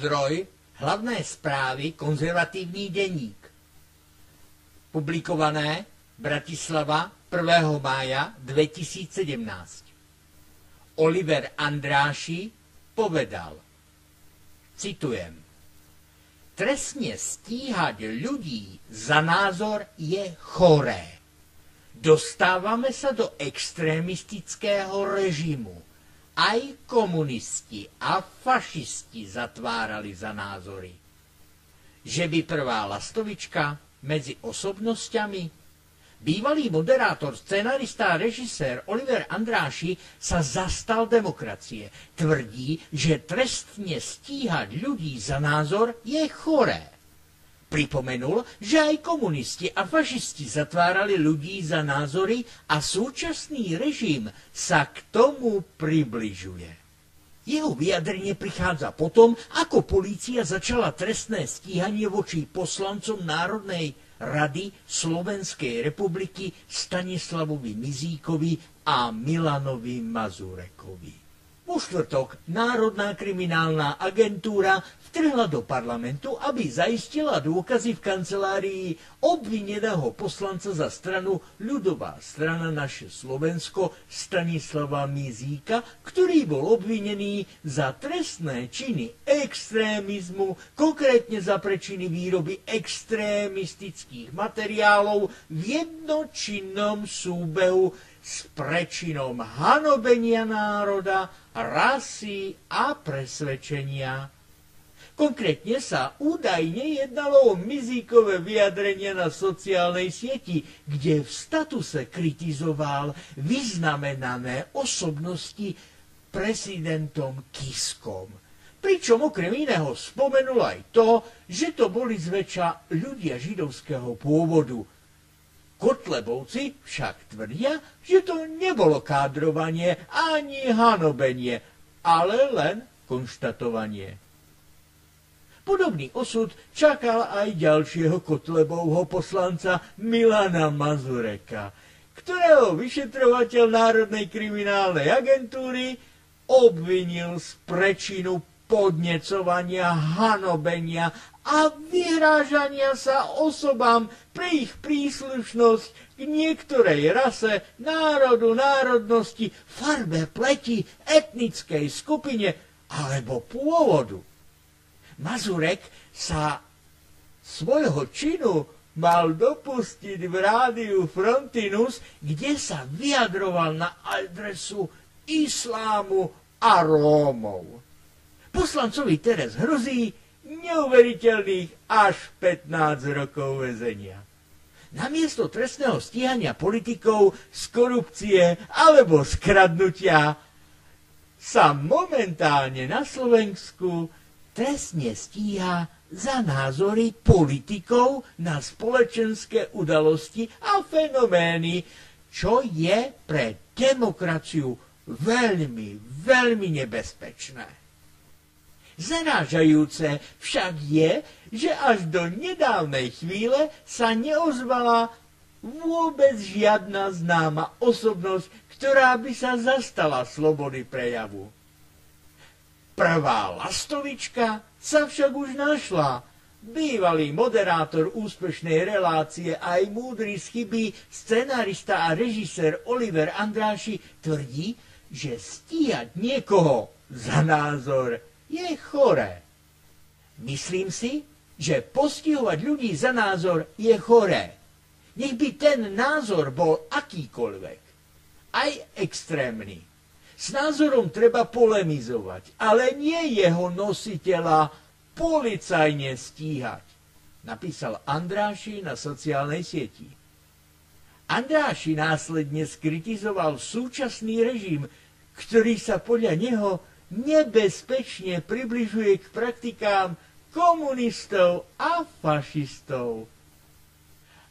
Zdroj hlavné zprávy Konzervatívny denník. Publikované Bratislava 1. mája 2017. Oliver Andráši povedal, citujem, trestne stíhať ľudí za názor je choré. Dostávame sa do extrémistického režimu. Aj komunisti a fašisti zatvárali za názory. Že by prvá lastovička medzi osobnosťami? Bývalý moderátor, scenarista a režisér Oliver Andráši sa zastal demokracie. Tvrdí, že trestne stíhať ľudí za názor je choré. Pripomenul, že aj komunisti a fašisti zatvárali ľudí za názory a súčasný režim sa k tomu približuje. Jeho vyjadrenie prichádza potom, ako polícia začala trestné stíhanie voči poslancom Národnej rady Slovenskej republiky Stanislavovi Mizíkovi a Milanovi Mazurekovi. Vo štvrtok Národná kriminálna agentúra vtrhla do parlamentu, aby zaistila dôkazy v kancelárii obvineného poslanca za stranu Ľudová strana Naše Slovensko Stanislava Mizíka, ktorý bol obvinený za trestné činy extrémizmu, konkrétne za prečiny výroby extrémistických materiálov v jednočinnom súbehu s prečinom hanobenia národa, rasy a presvedčenia. Konkrétne sa údajne jednalo o Mizíkové vyjadrenia na sociálnej sieti, kde v statuse kritizoval vyznamenané osobnosti prezidentom Kiskom. Pričom okrem iného spomenul aj to, že to boli zväčša ľudia židovského pôvodu. Kotlebovci však tvrdia, že to nebolo kádrovanie ani hanobenie, ale len konštatovanie. Podobný osud čakal aj ďalšieho Kotlebovho poslanca Milana Mazureka, ktorého vyšetrovateľ Národnej kriminálnej agentúry obvinil z prečinu podnecovania, hanobenia a vyhrážania sa osobám pre ich príslušnosť k niektorej rase, národu, národnosti, farbe pleti, etnickej skupine alebo pôvodu. Mazurek sa svojho činu mal dopustiť v rádiu Frontinus, kde sa vyjadroval na adresu islámu a Rómov. Poslancovi teraz hrozí neuveriteľných až 15 rokov väzenia. Namiesto trestného stíhania politikov z korupcie alebo z kradnutia sa momentálne na Slovensku trestne stíha za názory politikov na spoločenské udalosti a fenomény, čo je pre demokraciu veľmi, veľmi nebezpečné. Zarážajúce však je, že až do nedávnej chvíle sa neozvala vôbec žiadna známa osobnosť, ktorá by sa zastala slobody prejavu. Prvá lastovička sa však už našla. Bývalý moderátor úspešnej relácie aj múdry z chyby, scenarista a režisér Oliver Andráši tvrdí, že stíhať niekoho za názor je choré. Myslím si, že postihovať ľudí za názor je choré. Nech by ten názor bol akýkoľvek, aj extrémny. S názorom treba polemizovať, ale nie jeho nositeľa policajne stíhať, napísal Andráši na sociálnej sieti. Andráši následne skritizoval súčasný režim, ktorý sa podľa neho nebezpečne približuje k praktikám komunistov a fašistov.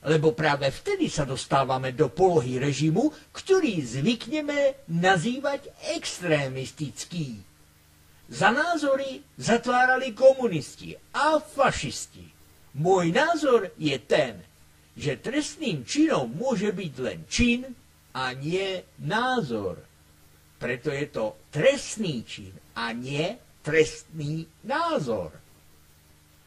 Lebo práve vtedy sa dostávame do polohy režimu, ktorý zvykneme nazývať extrémistický. Za názory zatvárali komunisti a fašisti. Môj názor je ten, že trestným činom môže byť len čin a nie názor. Preto je to trestný čin a nie trestný názor.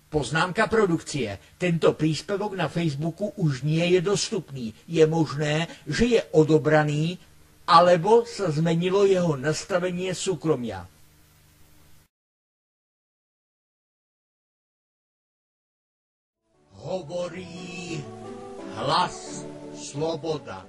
Poznámka produkcie. Tento príspevok na Facebooku už nie je dostupný. Je možné, že je odobraný, alebo sa zmenilo jeho nastavenie súkromia. Hovorí hlas sloboda.